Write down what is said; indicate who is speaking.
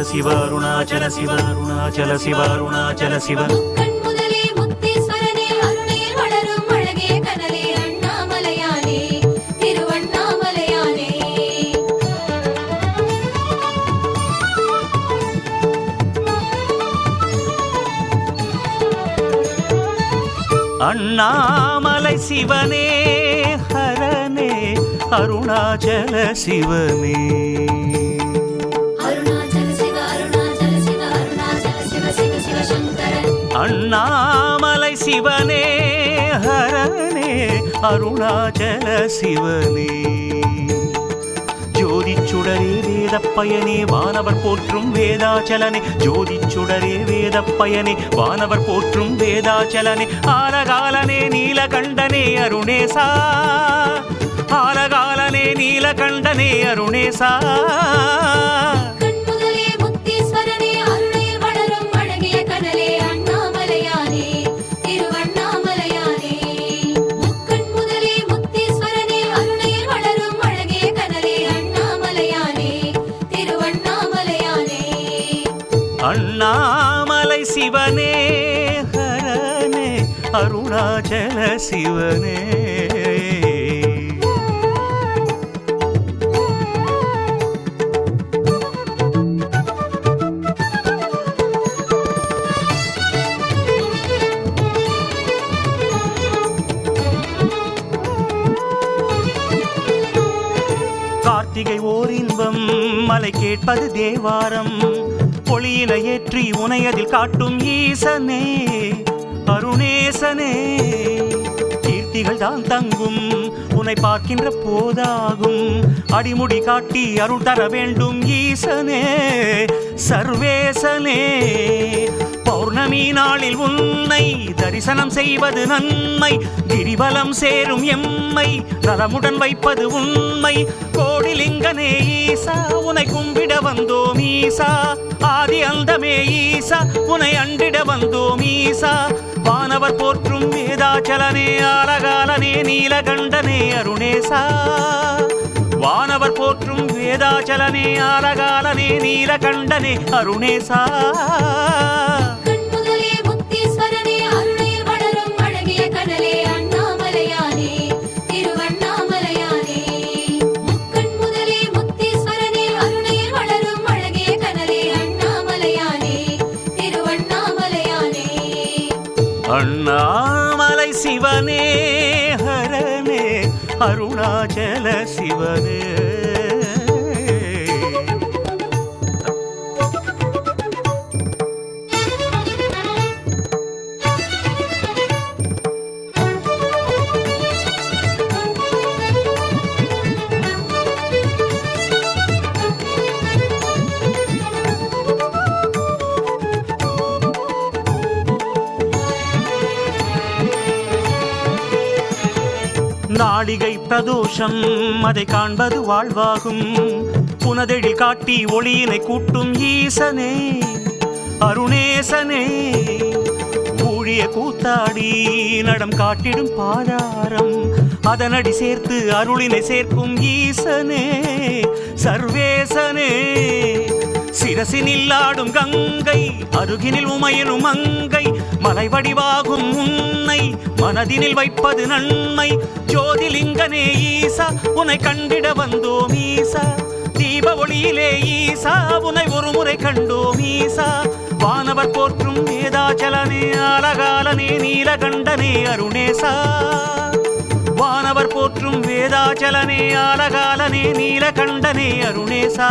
Speaker 1: சிவ அருணாச்சல சிவ அருணாச்சல சிவ அருணாச்சல சிவ அண்ணாமலை சிவனே ஹரனே அருணாச்சல சிவனே அண்ணாமலை சிவனே ஹரனே அருணாச்சல சிவனே ஜோதிச்சுடரே வேதப்பயனே வானவர் போற்றும் வேதாச்சலனே ஜோதிச்சுடரே வேதப்பயனே வானவர் போற்றும் வேதாச்சலனே ஆலகாலனே நீலகண்டனே அருணேசா ஆலகாலனே நீலகண்டனே அருணேசா அண்ணாமலை சிவனே ஹரனே அருணாச்சல சிவனே கார்த்திகை ஓர் இன்பம் மலை கேட்பது தேவாரம் பொழியினை ஏற்றி உனையதில் காட்டும் ஈசனே அருணேசனே கீர்த்திகள் தான் தங்கும் உன்னை பார்க்கின்ற போதாகும் அடிமுடி காட்டி அருள் தர வேண்டும் ஈசனே சர்வேசனே பௌர்ணமி நாளில் உன்னை தரிசனம் செய்வது நன்மை கிரிவலம் சேரும் எம்மை நலமுடன் வைப்பது உண்மை கோடிலிங்கனே ஈசா உனை கும்பிட வந்தோம் ஈசா ஆதி அந்தமே ஈசா உனை அண்டிட வந்தோம் ஈசா வானவர் போற்றும் வேதாச்சலனே ஆலகாலனே நீலகண்டனே அருணேசா வானவர் போற்றும் வேதாச்சலனே ஆலகாலனே நீலகண்டனே அருணேசா அண்ணாமலை சிவனே ஹரனே அருணாச்சல சிவனே நாளிகை பிரதோஷம் அதை காண்பது வாழ்வாகும் புனதெழில் காட்டி ஒளியினை கூட்டும் ஈசனே அருணேசனே ஊழிய கூத்தாடி நடம் காட்டிடும் பாதாரம் அதனடி சேர்த்து அருளினை சேர்க்கும் ஈசனே சர்வேசனே சிரசினில் ஆடும் கங்கை அருகினில் உமையிலும் மங்கை மலை வடிவாகும் உன்னை மனதினில் வைப்பது நன்மை ஜோதிலிங்கனே ஈசா உன்னை கண்டிட வந்தோம் ஈசா தீப ஒளியிலே ஈசா உன்னை ஒரு முறை கண்டோம் ஈசா வானவர் போற்றும் வேதாச்சலனே ஆலகாலனே நீலகண்டனே அருணேசா வானவர் போற்றும் வேதாச்சலனே ஆலகாலனே நீலகண்டனே அருணேசா